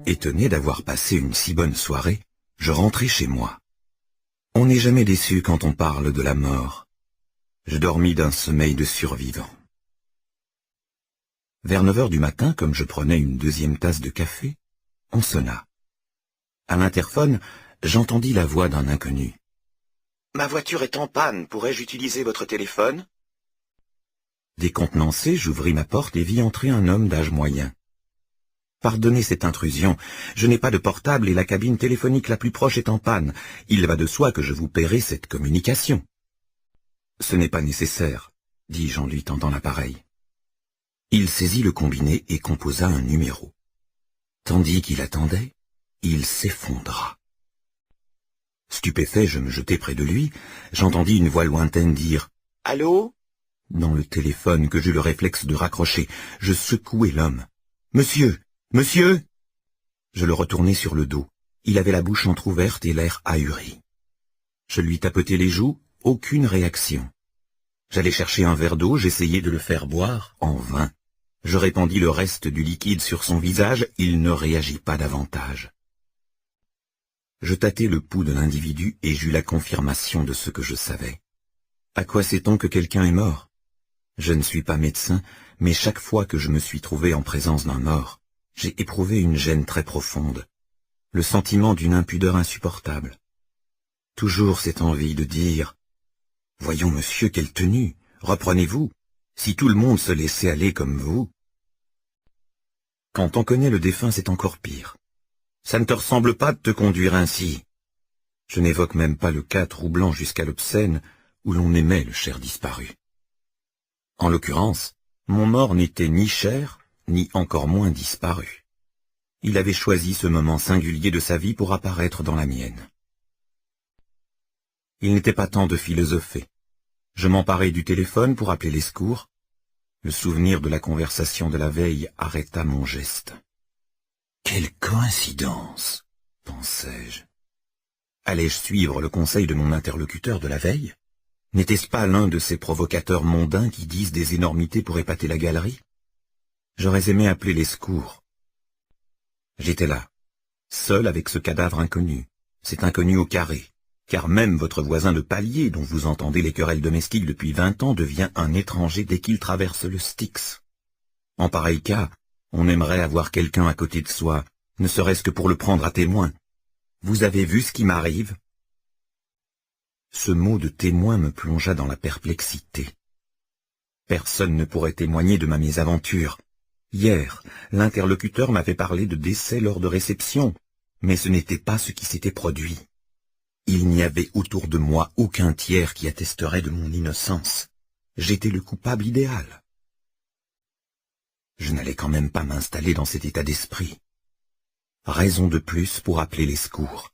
Étonné d'avoir passé une si bonne soirée, je rentrai chez moi. On n'est jamais déçu quand on parle de la mort. Je dormis d'un sommeil de survivant. Vers 9 heures du matin, comme je prenais une deuxième tasse de café, on sonna. À l'interphone, j'entendis la voix d'un inconnu. « Ma voiture est en panne, pourrais-je utiliser votre téléphone ?» Décontenancé, j'ouvris ma porte et vis entrer un homme d'âge moyen. « Pardonnez cette intrusion, je n'ai pas de portable et la cabine téléphonique la plus proche est en panne. Il va de soi que je vous paierai cette communication. »« Ce n'est pas nécessaire, » dis-je en lui tendant l'appareil. Il saisit le combiné et composa un numéro. Tandis qu'il attendait, il s'effondra. Stupéfait, je me jetai près de lui, j'entendis une voix lointaine dire « Allô ?» Dans le téléphone que j'eus le réflexe de raccrocher, je secouai l'homme. « Monsieur ! Monsieur !» Je le retournai sur le dos. Il avait la bouche entr'ouverte et l'air ahuri. Je lui tapotai les joues, aucune réaction. J'allais chercher un verre d'eau, j'essayai de le faire boire, en vain. Je répandis le reste du liquide sur son visage, il ne réagit pas davantage. Je tâtai le pouls de l'individu et j'eus la confirmation de ce que je savais. À quoi sait-on que quelqu'un est mort? Je ne suis pas médecin, mais chaque fois que je me suis trouvé en présence d'un mort, j'ai éprouvé une gêne très profonde, le sentiment d'une impudeur insupportable. Toujours cette envie de dire « Voyons, monsieur, quelle tenue, reprenez-vous, si tout le monde se laissait aller comme vous. » Quand on connaît le défunt, c'est encore pire. Ça ne te ressemble pas de te conduire ainsi. Je n'évoque même pas le cas troublant jusqu'à l'obscène où l'on aimait le cher disparu. En l'occurrence, mon mort n'était ni cher, ni encore moins disparu. Il avait choisi ce moment singulier de sa vie pour apparaître dans la mienne. Il n'était pas temps de philosopher. Je m'emparai du téléphone pour appeler les secours. Le souvenir de la conversation de la veille arrêta mon geste. Quelle coïncidence, pensai-je. Allais-je suivre le conseil de mon interlocuteur de la veille? N'était-ce pas l'un de ces provocateurs mondains qui disent des énormités pour épater la galerie? J'aurais aimé appeler les secours. J'étais là, seul avec ce cadavre inconnu, cet inconnu au carré, car même votre voisin de palier, dont vous entendez les querelles domestiques depuis 20 ans, devient un étranger dès qu'il traverse le Styx. En pareil cas, on aimerait avoir quelqu'un à côté de soi, ne serait-ce que pour le prendre à témoin. Vous avez vu ce qui m'arrive? Ce mot de témoin me plongea dans la perplexité. Personne ne pourrait témoigner de ma mésaventure. Hier, l'interlocuteur m'avait parlé de décès lors de réception, mais ce n'était pas ce qui s'était produit. Il n'y avait autour de moi aucun tiers qui attesterait de mon innocence. J'étais le coupable idéal. Je n'allais quand même pas m'installer dans cet état d'esprit. Raison de plus pour appeler les secours.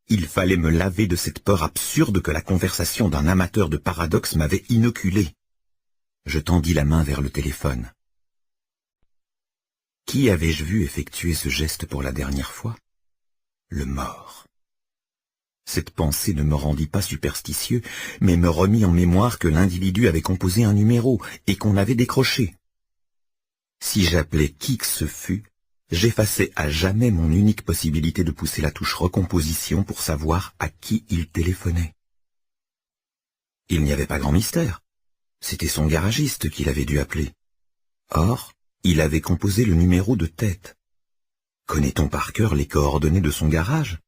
Il fallait me laver de cette peur absurde que la conversation d'un amateur de paradoxes m'avait inoculée. Je tendis la main vers le téléphone. Qui avais-je vu effectuer ce geste pour la dernière fois? Le mort. Cette pensée ne me rendit pas superstitieux, mais me remit en mémoire que l'individu avait composé un numéro et qu'on avait décroché. Si j'appelais qui que ce fût, j'effaçais à jamais mon unique possibilité de pousser la touche recomposition pour savoir à qui il téléphonait. Il n'y avait pas grand mystère. C'était son garagiste qu'il avait dû appeler. Or, il avait composé le numéro de tête. Connaît-on par cœur les coordonnées de son garage?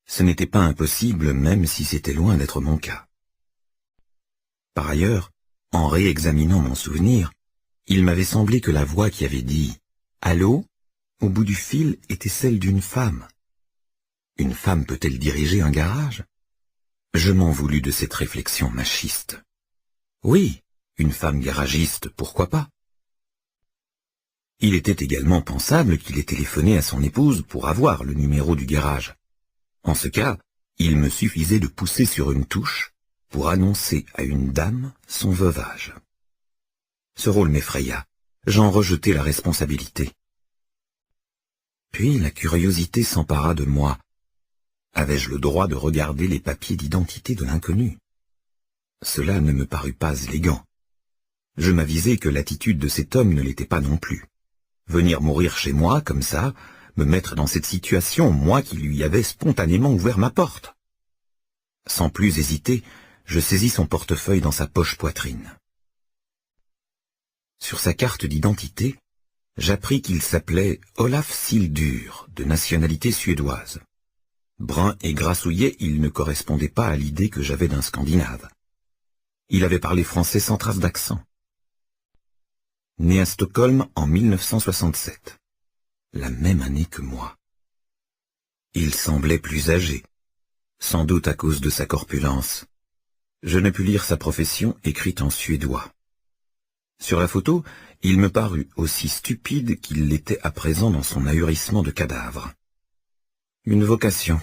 Ce n'était pas impossible, même si c'était loin d'être mon cas. Par ailleurs, en réexaminant mon souvenir, il m'avait semblé que la voix qui avait dit « Allô ?» au bout du fil était celle d'une femme. Une femme peut-elle diriger un garage? Je m'en voulus de cette réflexion machiste. Oui, une femme garagiste, pourquoi pas? Il était également pensable qu'il ait téléphoné à son épouse pour avoir le numéro du garage. En ce cas, il me suffisait de pousser sur une touche pour annoncer à une dame son veuvage. Ce rôle m'effraya. J'en rejetai la responsabilité. Puis la curiosité s'empara de moi. Avais-je le droit de regarder les papiers d'identité de l'inconnu? Cela ne me parut pas élégant. Je m'avisai que l'attitude de cet homme ne l'était pas non plus. Venir mourir chez moi, comme ça, Me mettre dans cette situation, moi qui lui avais spontanément ouvert ma porte. Sans plus hésiter, je saisis son portefeuille dans sa poche poitrine. Sur sa carte d'identité, j'appris qu'il s'appelait Olaf Sildur, de nationalité suédoise. Brun et grassouillet, il ne correspondait pas à l'idée que j'avais d'un Scandinave. Il avait parlé français sans trace d'accent. Né à Stockholm en 1967, la même année que moi. Il semblait plus âgé, sans doute à cause de sa corpulence. Je ne pus lire sa profession écrite en suédois. Sur la photo, il me parut aussi stupide qu'il l'était à présent dans son ahurissement de cadavre. Une vocation.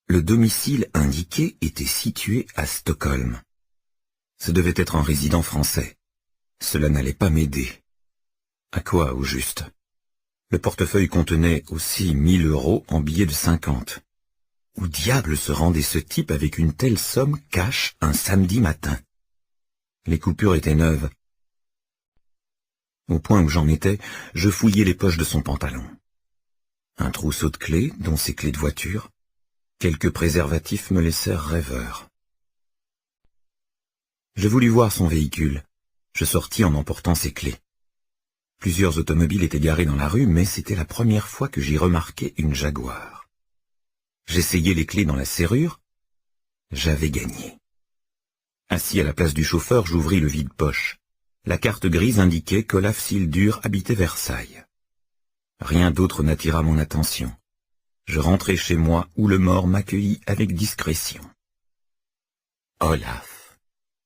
Le domicile indiqué était situé à Stockholm. Ce devait être un résident français. Cela n'allait pas m'aider. À quoi, au juste? Le portefeuille contenait aussi 1000 € en billets de 50. Où diable se rendait ce type avec une telle somme cash un samedi matin? Les coupures étaient neuves. Au point où j'en étais, je fouillai les poches de son pantalon. Un trousseau de clés, dont ses clés de voiture. Quelques préservatifs me laissèrent rêveur. Je voulus voir son véhicule. Je sortis en emportant ses clés. Plusieurs automobiles étaient garées dans la rue, mais c'était la première fois que j'y remarquai une Jaguar. J'essayai les clés dans la serrure. J'avais gagné. Assis à la place du chauffeur, j'ouvris le vide-poche. La carte grise indiquait qu'Olaf Sildur habitait Versailles. Rien d'autre n'attira mon attention. Je rentrai chez moi où le mort m'accueillit avec discrétion. « Olaf,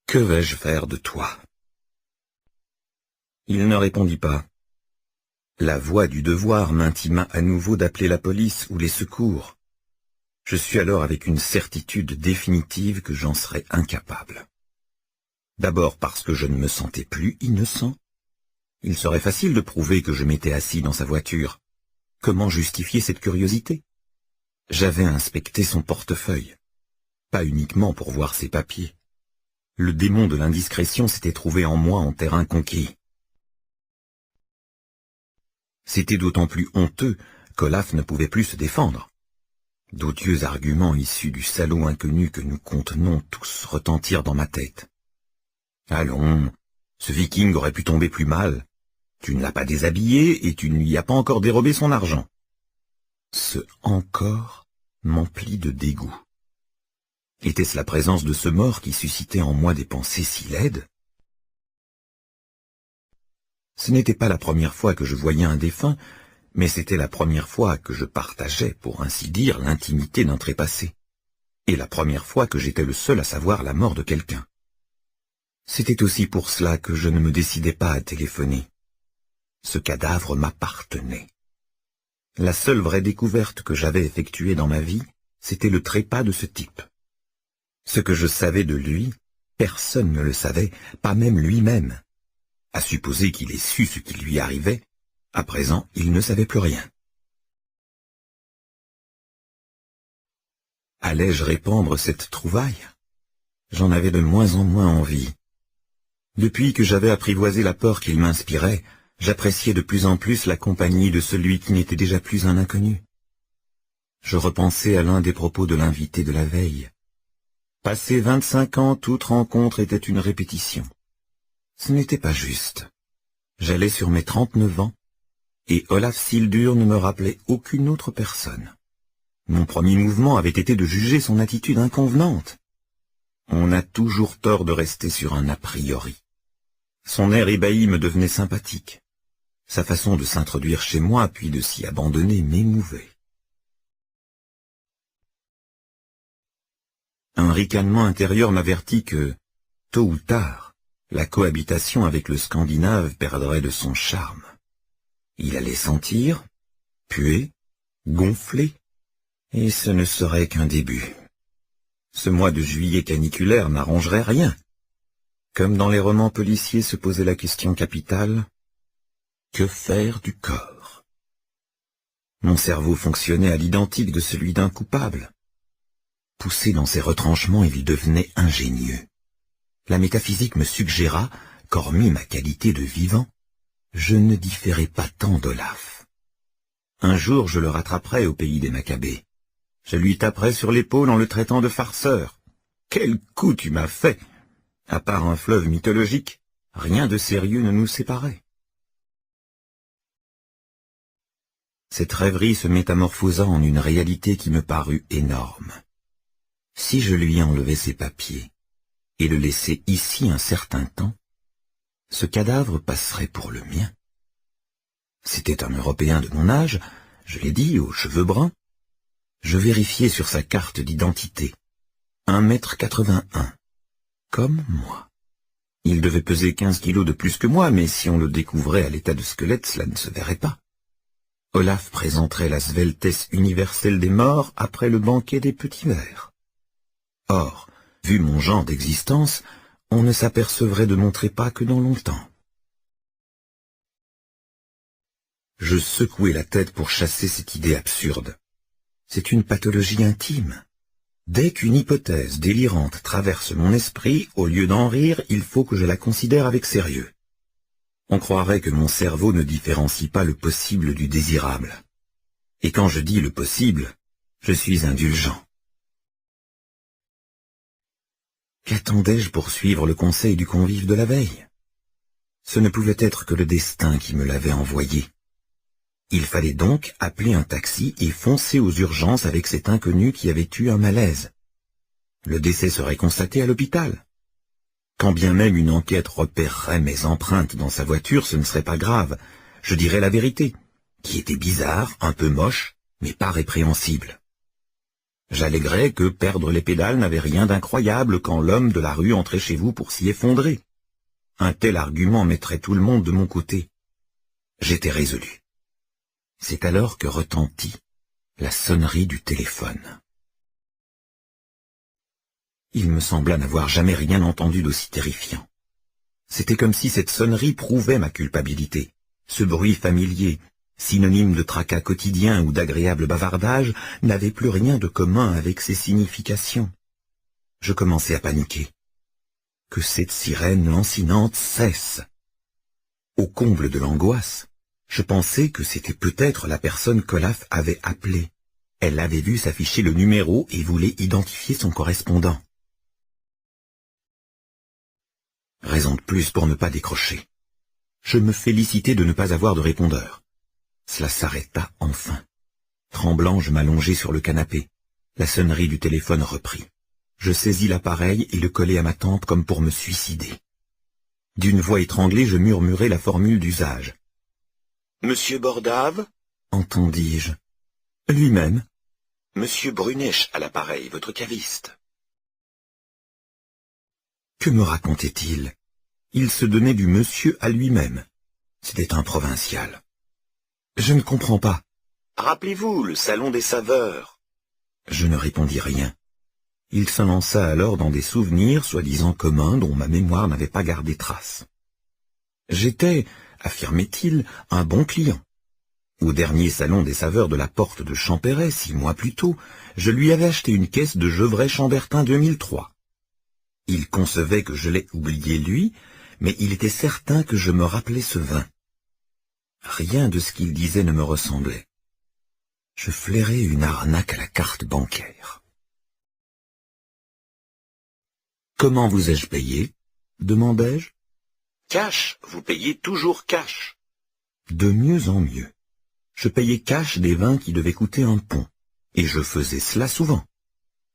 que vais-je faire de toi ?» Il ne répondit pas. La voix du devoir m'intima à nouveau d'appeler la police ou les secours. Je suis alors avec une certitude définitive que j'en serais incapable. D'abord parce que je ne me sentais plus innocent. Il serait facile de prouver que je m'étais assis dans sa voiture. Comment justifier cette curiosité? J'avais inspecté son portefeuille, pas uniquement pour voir ses papiers. Le démon de l'indiscrétion s'était trouvé en moi en terrain conquis. C'était d'autant plus honteux qu'Olaf ne pouvait plus se défendre. D'odieux arguments issus du salaud inconnu que nous contenons tous retentirent dans ma tête. Allons, ce viking aurait pu tomber plus mal. Tu ne l'as pas déshabillé et tu ne lui as pas encore dérobé son argent. Ce « encore » m'emplit de dégoût. Était-ce la présence de ce mort qui suscitait en moi des pensées si laides? Ce n'était pas la première fois que je voyais un défunt, mais c'était la première fois que je partageais, pour ainsi dire, l'intimité d'un trépassé, et la première fois que j'étais le seul à savoir la mort de quelqu'un. C'était aussi pour cela que je ne me décidais pas à téléphoner. Ce cadavre m'appartenait. La seule vraie découverte que j'avais effectuée dans ma vie, c'était le trépas de ce type. Ce que je savais de lui, personne ne le savait, pas même lui-même. À supposer qu'il ait su ce qui lui arrivait, à présent, il ne savait plus rien. Allais-je répandre cette trouvaille? J'en avais de moins en moins envie. Depuis que j'avais apprivoisé la peur qu'il m'inspirait, j'appréciais de plus en plus la compagnie de celui qui n'était déjà plus un inconnu. Je repensais à l'un des propos de l'invité de la veille. Passé 25 ans, toute rencontre était une répétition. Ce n'était pas juste. J'allais sur mes 39 ans, et Olaf Sildur ne me rappelait aucune autre personne. Mon premier mouvement avait été de juger son attitude inconvenante. On a toujours tort de rester sur un a priori. Son air ébahi me devenait sympathique. Sa façon de s'introduire chez moi, puis de s'y abandonner, m'émouvait. Un ricanement intérieur m'avertit que, tôt ou tard, la cohabitation avec le Scandinave perdrait de son charme. Il allait sentir, puer, gonfler, et ce ne serait qu'un début. Ce mois de juillet caniculaire n'arrangerait rien. Comme dans les romans policiers se posait la question capitale, que faire du corps? Mon cerveau fonctionnait à l'identique de celui d'un coupable. Poussé dans ses retranchements, il devenait ingénieux. La métaphysique me suggéra qu'hormis ma qualité de vivant, je ne différais pas tant d'Olaf. Un jour, je le rattraperai au pays des Maccabées. Je lui taperai sur l'épaule en le traitant de farceur. Quel coup tu m'as fait! À part un fleuve mythologique, rien de sérieux ne nous séparait. Cette rêverie se métamorphosa en une réalité qui me parut énorme. Si je lui enlevais ses papiers et le laissais ici un certain temps, ce cadavre passerait pour le mien. C'était un Européen de mon âge, je l'ai dit, aux cheveux bruns. Je vérifiai sur sa carte d'identité. 1,81 m, comme moi. Il devait peser 15 kilos de plus que moi, mais si on le découvrait à l'état de squelette, cela ne se verrait pas. Olaf présenterait la sveltesse universelle des morts après le banquet des petits verres. Or, vu mon genre d'existence, on ne s'apercevrait de mon trépas que dans longtemps. Je secouai la tête pour chasser cette idée absurde. C'est une pathologie intime. Dès qu'une hypothèse délirante traverse mon esprit, au lieu d'en rire, il faut que je la considère avec sérieux. On croirait que mon cerveau ne différencie pas le possible du désirable. Et quand je dis le possible, je suis indulgent. Qu'attendais-je pour suivre le conseil du convive de la veille? Ce ne pouvait être que le destin qui me l'avait envoyé. Il fallait donc appeler un taxi et foncer aux urgences avec cet inconnu qui avait eu un malaise. Le décès serait constaté à l'hôpital. Quand bien même une enquête repérerait mes empreintes dans sa voiture, ce ne serait pas grave. Je dirais la vérité, qui était bizarre, un peu moche, mais pas répréhensible. J'alléguerais que perdre les pédales n'avait rien d'incroyable quand l'homme de la rue entrait chez vous pour s'y effondrer. Un tel argument mettrait tout le monde de mon côté. J'étais résolu. C'est alors que retentit la sonnerie du téléphone. Il me sembla n'avoir jamais rien entendu d'aussi terrifiant. C'était comme si cette sonnerie prouvait ma culpabilité. Ce bruit familier, synonyme de tracas quotidien ou d'agréable bavardage, n'avait plus rien de commun avec ses significations. Je commençais à paniquer. Que cette sirène lancinante cesse. Au comble de l'angoisse, je pensais que c'était peut-être la personne qu'Olaf avait appelée. Elle avait vu s'afficher le numéro et voulait identifier son correspondant. Raison de plus pour ne pas décrocher. Je me félicitai de ne pas avoir de répondeur. Cela s'arrêta enfin. Tremblant, je m'allongeai sur le canapé. La sonnerie du téléphone reprit. Je saisis l'appareil et le collai à ma tempe comme pour me suicider. D'une voix étranglée, je murmurai la formule d'usage. « Monsieur Bordave » entendis-je. « Lui-même. »« Monsieur Brunech à l'appareil, votre caviste. » Que me racontait-il? Il se donnait du monsieur à lui-même. C'était un provincial. Je ne comprends pas. Rappelez-vous, le salon des saveurs. Je ne répondis rien. Il se lança alors dans des souvenirs soi-disant communs dont ma mémoire n'avait pas gardé trace. J'étais, affirmait-il, un bon client. Au dernier salon des saveurs de la Porte de Champéret, 6 mois plus tôt, je lui avais acheté une caisse de Gevrey-Chambertin 2003. Il concevait que je l'ai oublié lui, mais il était certain que je me rappelais ce vin. Rien de ce qu'il disait ne me ressemblait. Je flairais une arnaque à la carte bancaire. « Comment vous ai-je payé » demandai-je. « Cash, vous payez toujours cash. » De mieux en mieux. Je payais cash des vins qui devaient coûter un pont, et je faisais cela souvent.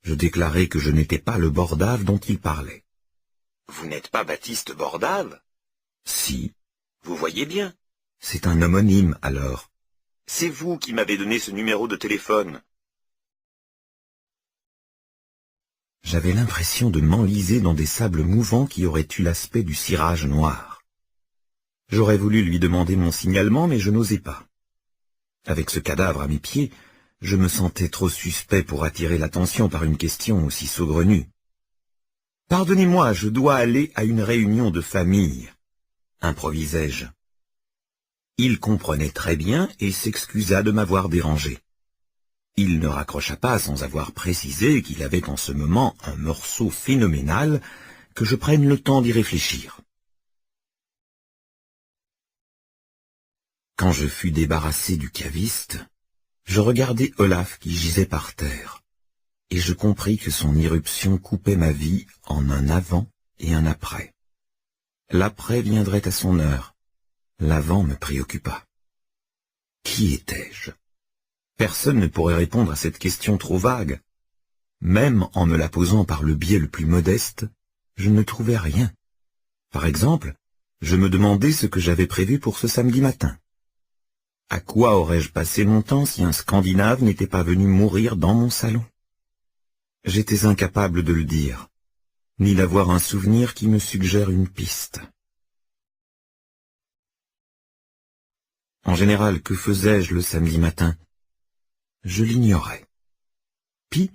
Je déclarai que je n'étais pas le Bordave dont il parlait. « Vous n'êtes pas Baptiste Bordave ?»« Si. »« Vous voyez bien. C'est un homonyme, alors. C'est vous qui m'avez donné ce numéro de téléphone. » J'avais l'impression de m'enliser dans des sables mouvants qui auraient eu l'aspect du cirage noir. J'aurais voulu lui demander mon signalement, mais je n'osais pas. Avec ce cadavre à mes pieds, je me sentais trop suspect pour attirer l'attention par une question aussi saugrenue. « Pardonnez-moi, je dois aller à une réunion de famille, » improvisai-je. Il comprenait très bien et s'excusa de m'avoir dérangé. Il ne raccrocha pas sans avoir précisé qu'il avait en ce moment un morceau phénoménal, que je prenne le temps d'y réfléchir. Quand je fus débarrassé du caviste, Je regardai Olaf qui gisait par terre, et je compris que son irruption coupait ma vie en un avant et un après. L'après viendrait à son heure, l'avant me préoccupa. Qui étais-je? Personne ne pourrait répondre à cette question trop vague. Même en me la posant par le biais le plus modeste, je ne trouvais rien. Par exemple, je me demandais ce que j'avais prévu pour ce samedi matin. À quoi aurais-je passé mon temps si un Scandinave n'était pas venu mourir dans mon salon? J'étais incapable de le dire, ni d'avoir un souvenir qui me suggère une piste. En général, que faisais-je le samedi matin? Je l'ignorais. Puis,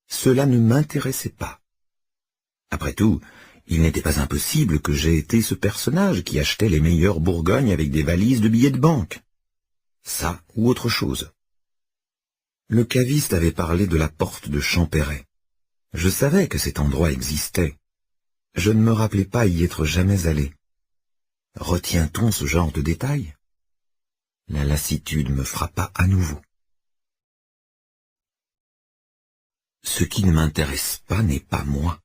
cela ne m'intéressait pas. Après tout, il n'était pas impossible que j'aie été ce personnage qui achetait les meilleures Bourgognes avec des valises de billets de banque. Ça ou autre chose. Le caviste avait parlé de la porte de Champéret. Je savais que cet endroit existait. Je ne me rappelais pas y être jamais allé. Retient-on ce genre de détails? La lassitude me frappa à nouveau. Ce qui ne m'intéresse pas n'est pas moi.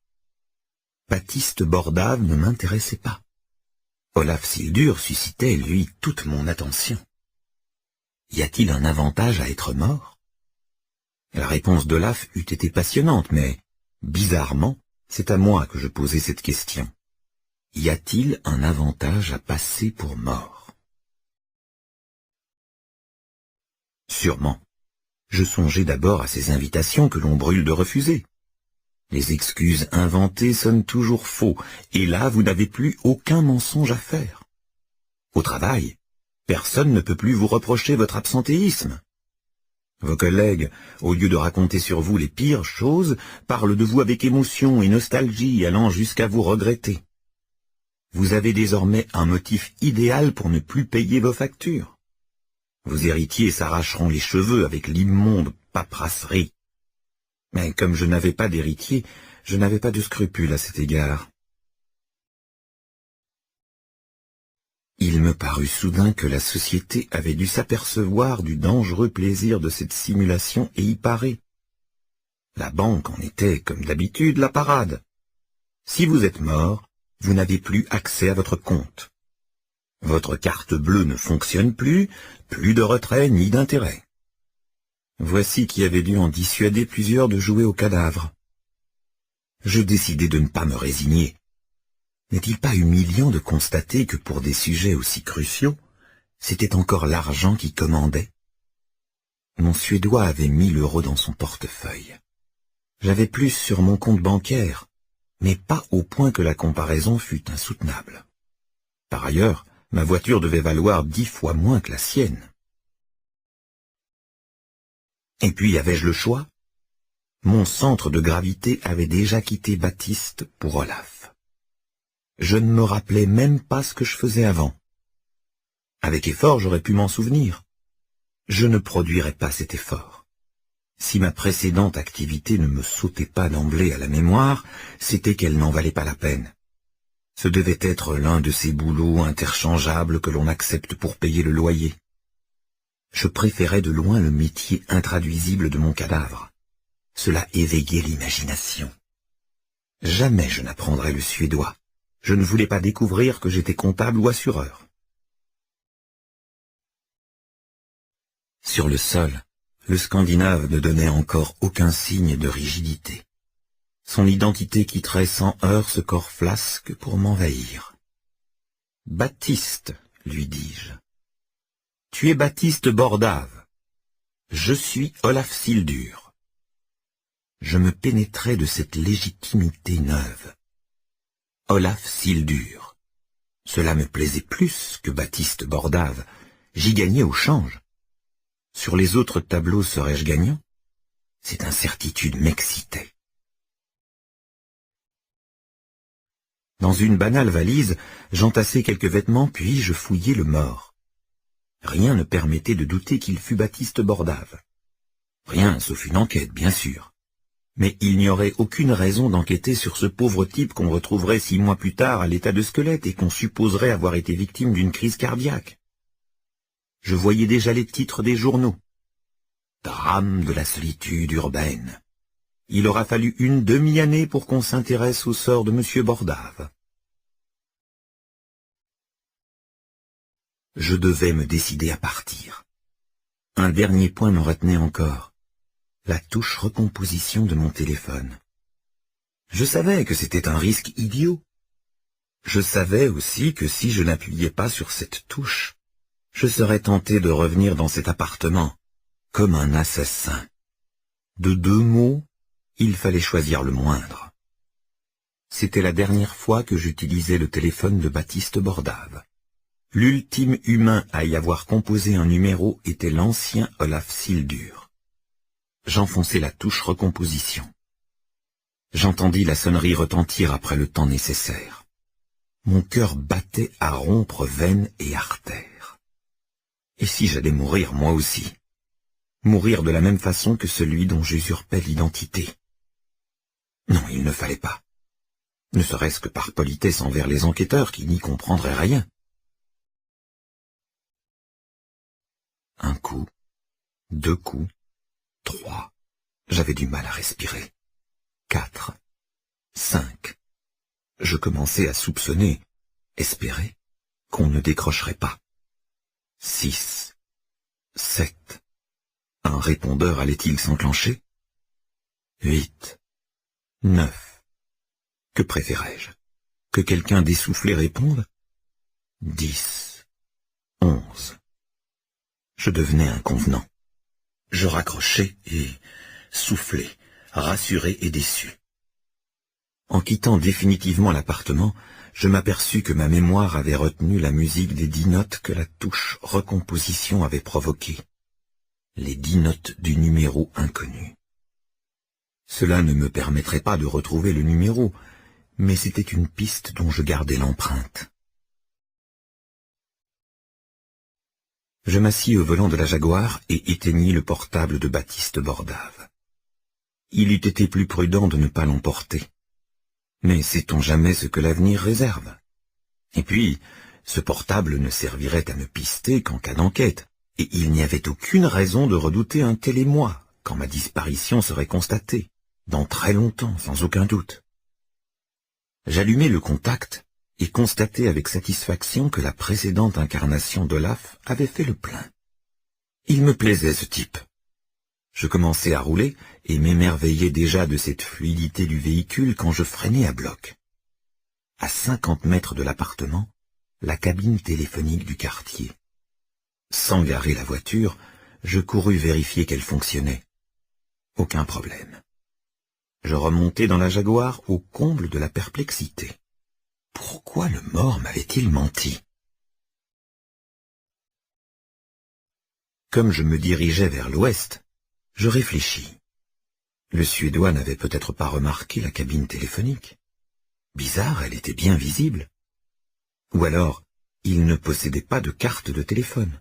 Baptiste Bordave ne m'intéressait pas. Olaf Sildur suscitait, lui, toute mon attention. Y a-t-il un avantage à être mort? La réponse d'Olaf eût été passionnante, mais, bizarrement, c'est à moi que je posais cette question. Y a-t-il un avantage à passer pour mort? Sûrement. Je songeais d'abord à ces invitations que l'on brûle de refuser. Les excuses inventées sonnent toujours faux, et là vous n'avez plus aucun mensonge à faire. Au travail, personne ne peut plus vous reprocher votre absentéisme. Vos collègues, au lieu de raconter sur vous les pires choses, parlent de vous avec émotion et nostalgie, allant jusqu'à vous regretter. Vous avez désormais un motif idéal pour ne plus payer vos factures. Vos héritiers s'arracheront les cheveux avec l'immonde paperasserie. Mais comme je n'avais pas d'héritier, je n'avais pas de scrupules à cet égard. Il me parut soudain que la société avait dû s'apercevoir du dangereux plaisir de cette simulation et y parer. La banque en était, comme d'habitude, la parade. Si vous êtes mort, vous n'avez plus accès à votre compte. Votre carte bleue ne fonctionne plus, plus de retrait ni d'intérêt. Voici qui avait dû en dissuader plusieurs de jouer au cadavre. Je décidai de ne pas me résigner. N'est-il pas humiliant de constater que pour des sujets aussi cruciaux, c'était encore l'argent qui commandait? Mon Suédois avait 1000 € dans son portefeuille. J'avais plus sur mon compte bancaire, mais pas au point que la comparaison fût insoutenable. Par ailleurs, ma voiture devait valoir 10 fois moins que la sienne. Et puis avais-je le choix? Mon centre de gravité avait déjà quitté Baptiste pour Olaf. Je ne me rappelais même pas ce que je faisais avant. Avec effort, j'aurais pu m'en souvenir. Je ne produirais pas cet effort. Si ma précédente activité ne me sautait pas d'emblée à la mémoire, c'était qu'elle n'en valait pas la peine. Ce devait être l'un de ces boulots interchangeables que l'on accepte pour payer le loyer. Je préférais de loin le métier intraduisible de mon cadavre. Cela éveillait l'imagination. Jamais je n'apprendrais le suédois. Je ne voulais pas découvrir que j'étais comptable ou assureur. Sur le sol, le Scandinave ne donnait encore aucun signe de rigidité. Son identité quitterait sans heurts ce corps flasque pour m'envahir. « Baptiste, lui dis-je. Tu es Baptiste Bordave. Je suis Olaf Sildur. » Je me pénétrais de cette légitimité neuve. Olaf Sildur. Cela me plaisait plus que Baptiste Bordave. J'y gagnais au change. Sur les autres tableaux serais-je gagnant? Cette incertitude m'excitait. Dans une banale valise, j'entassai quelques vêtements, puis je fouillai le mort. Rien ne permettait de douter qu'il fût Baptiste Bordave. Rien, sauf une enquête, bien sûr. Mais il n'y aurait aucune raison d'enquêter sur ce pauvre type qu'on retrouverait 6 mois plus tard à l'état de squelette et qu'on supposerait avoir été victime d'une crise cardiaque. Je voyais déjà les titres des journaux. Drame de la solitude urbaine. Il aura fallu une demi-année pour qu'on s'intéresse au sort de M. Bordave. Je devais me décider à partir. Un dernier point me retenait encore. La touche recomposition de mon téléphone. Je savais que c'était un risque idiot. Je savais aussi que si je n'appuyais pas sur cette touche, je serais tenté de revenir dans cet appartement, comme un assassin. De 2 mots, il fallait choisir le moindre. C'était la dernière fois que j'utilisais le téléphone de Baptiste Bordave. L'ultime humain à y avoir composé un numéro était l'ancien Olaf Sildur. J'enfonçai la touche recomposition. J'entendis la sonnerie retentir après le temps nécessaire. Mon cœur battait à rompre veines et artères. Et si j'allais mourir moi aussi? Mourir de la même façon que celui dont j'usurpais l'identité? Non, il ne fallait pas. Ne serait-ce que par politesse envers les enquêteurs qui n'y comprendraient rien. Un coup, 2 coups, 3. J'avais du mal à respirer. 4, 5. Je commençais à soupçonner, espérer, qu'on ne décrocherait pas. 6, 7. Un répondeur allait-il s'enclencher? 8, 9. Que préférais-je? Que quelqu'un d'essoufflé réponde? 10, 11. Je devenais inconvenant. Je raccrochais et soufflais, rassuré et déçu. En quittant définitivement l'appartement, je m'aperçus que ma mémoire avait retenu la musique des 10 notes que la touche recomposition avait provoquées. Les 10 notes du numéro inconnu. Cela ne me permettrait pas de retrouver le numéro, mais c'était une piste dont je gardais l'empreinte. Je m'assis au volant de la Jaguar et éteignis le portable de Baptiste Bordave. Il eût été plus prudent de ne pas l'emporter. Mais sait-on jamais ce que l'avenir réserve? Et puis, ce portable ne servirait à me pister qu'en cas d'enquête, et il n'y avait aucune raison de redouter un tel émoi quand ma disparition serait constatée, dans très longtemps, sans aucun doute. J'allumai le contact et constatai avec satisfaction que la précédente incarnation d'Olaf avait fait le plein. Il me plaisait ce type. Je commençai à rouler et m'émerveillais déjà de cette fluidité du véhicule quand je freinai à bloc. À 50 mètres de l'appartement, la cabine téléphonique du quartier. Sans garer la voiture, je courus vérifier qu'elle fonctionnait. Aucun problème. Je remontai dans la Jaguar au comble de la perplexité. Pourquoi le mort m'avait-il menti? Comme je me dirigeais vers l'ouest, je réfléchis. Le Suédois n'avait peut-être pas remarqué la cabine téléphonique. Bizarre, elle était bien visible. Ou alors, il ne possédait pas de carte de téléphone.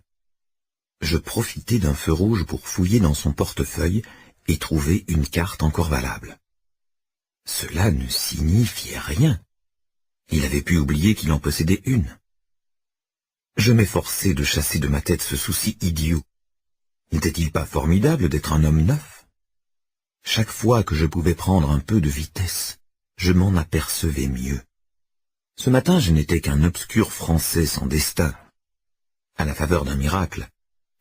Je profitai d'un feu rouge pour fouiller dans son portefeuille et trouver une carte encore valable. Cela ne signifiait rien. Il avait pu oublier qu'il en possédait une. Je m'efforçai de chasser de ma tête ce souci idiot. N'était-il pas formidable d'être un homme neuf? Chaque fois que je pouvais prendre un peu de vitesse, je m'en apercevais mieux. Ce matin, je n'étais qu'un obscur Français sans destin. À la faveur d'un miracle,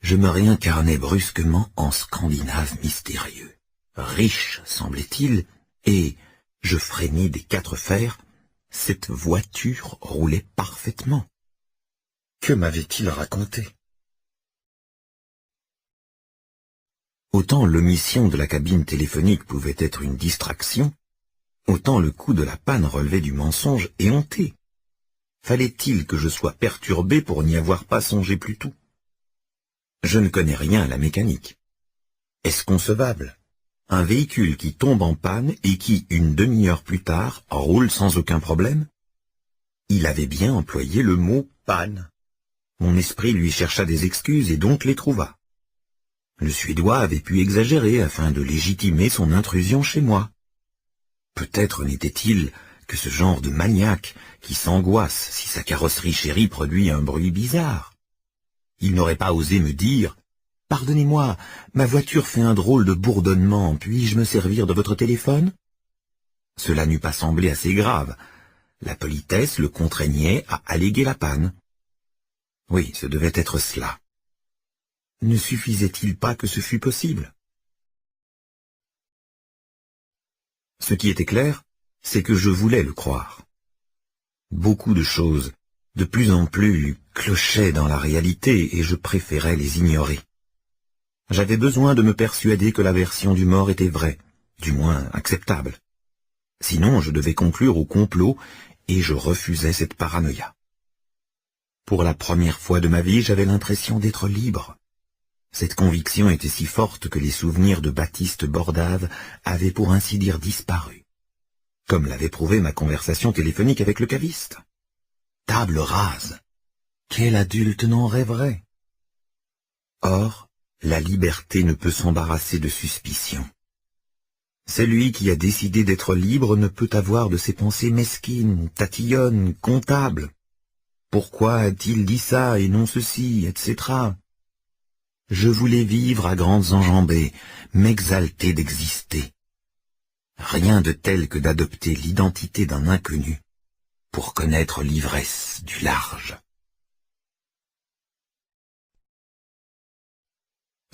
je me réincarnais brusquement en Scandinave mystérieux. Riche, semblait-il, et, je freinis des 4 fers, cette voiture roulait parfaitement. Que m'avait-il raconté? Autant l'omission de la cabine téléphonique pouvait être une distraction, autant le coup de la panne relevait du mensonge éhonté. Fallait-il que je sois perturbé pour n'y avoir pas songé plus tôt? Je ne connais rien à la mécanique. Est-ce concevable? Un véhicule qui tombe en panne et qui, une demi-heure plus tard, roule sans aucun problème? Il avait bien employé le mot « panne ». Mon esprit lui chercha des excuses et donc les trouva. Le Suédois avait pu exagérer afin de légitimer son intrusion chez moi. Peut-être n'était-il que ce genre de maniaque qui s'angoisse si sa carrosserie chérie produit un bruit bizarre. Il n'aurait pas osé me dire « Pardonnez-moi, ma voiture fait un drôle de bourdonnement, puis-je me servir de votre téléphone ?» Cela n'eût pas semblé assez grave. La politesse le contraignait à alléguer la panne. Oui, ce devait être cela. Ne suffisait-il pas que ce fût possible? Ce qui était clair, c'est que je voulais le croire. Beaucoup de choses, de plus en plus, clochaient dans la réalité et je préférais les ignorer. J'avais besoin de me persuader que la version du mort était vraie, du moins acceptable. Sinon, je devais conclure au complot et je refusais cette paranoïa. Pour la première fois de ma vie, j'avais l'impression d'être libre. Cette conviction était si forte que les souvenirs de Baptiste Bordave avaient pour ainsi dire disparu, comme l'avait prouvé ma conversation téléphonique avec le caviste. Table rase! Quel adulte n'en rêverait? Or, la liberté ne peut s'embarrasser de suspicion. Celui qui a décidé d'être libre ne peut avoir de ces pensées mesquines, tatillonnes, comptables. Pourquoi a-t-il dit ça et non ceci, etc. Je voulais vivre à grandes enjambées, m'exalter d'exister. Rien de tel que d'adopter l'identité d'un inconnu pour connaître l'ivresse du large.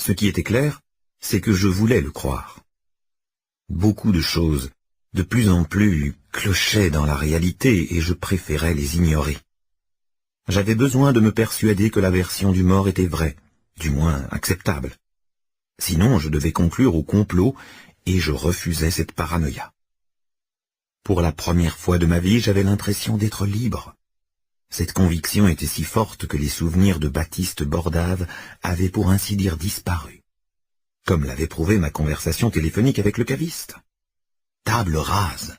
Ce qui était clair, c'est que je voulais le croire. Beaucoup de choses, de plus en plus, clochaient dans la réalité et je préférais les ignorer. J'avais besoin de me persuader que la version du mort était vraie, du moins acceptable. Sinon, je devais conclure au complot et je refusais cette paranoïa. Pour la première fois de ma vie, j'avais l'impression d'être libre. Cette conviction était si forte que les souvenirs de Baptiste Bordave avaient pour ainsi dire disparu, comme l'avait prouvé ma conversation téléphonique avec le caviste. Table rase!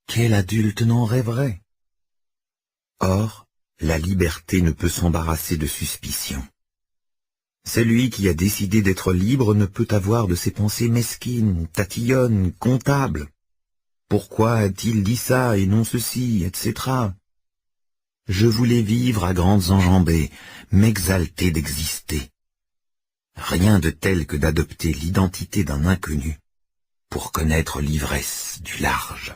Quel adulte n'en rêverait? Or, la liberté ne peut s'embarrasser de suspicion. Celui qui a décidé d'être libre ne peut avoir de ces pensées mesquines, tatillonnes, comptables. Pourquoi a-t-il dit ça et non ceci, etc. Je voulais vivre à grandes enjambées, m'exalter d'exister. Rien de tel que d'adopter l'identité d'un inconnu pour connaître l'ivresse du large.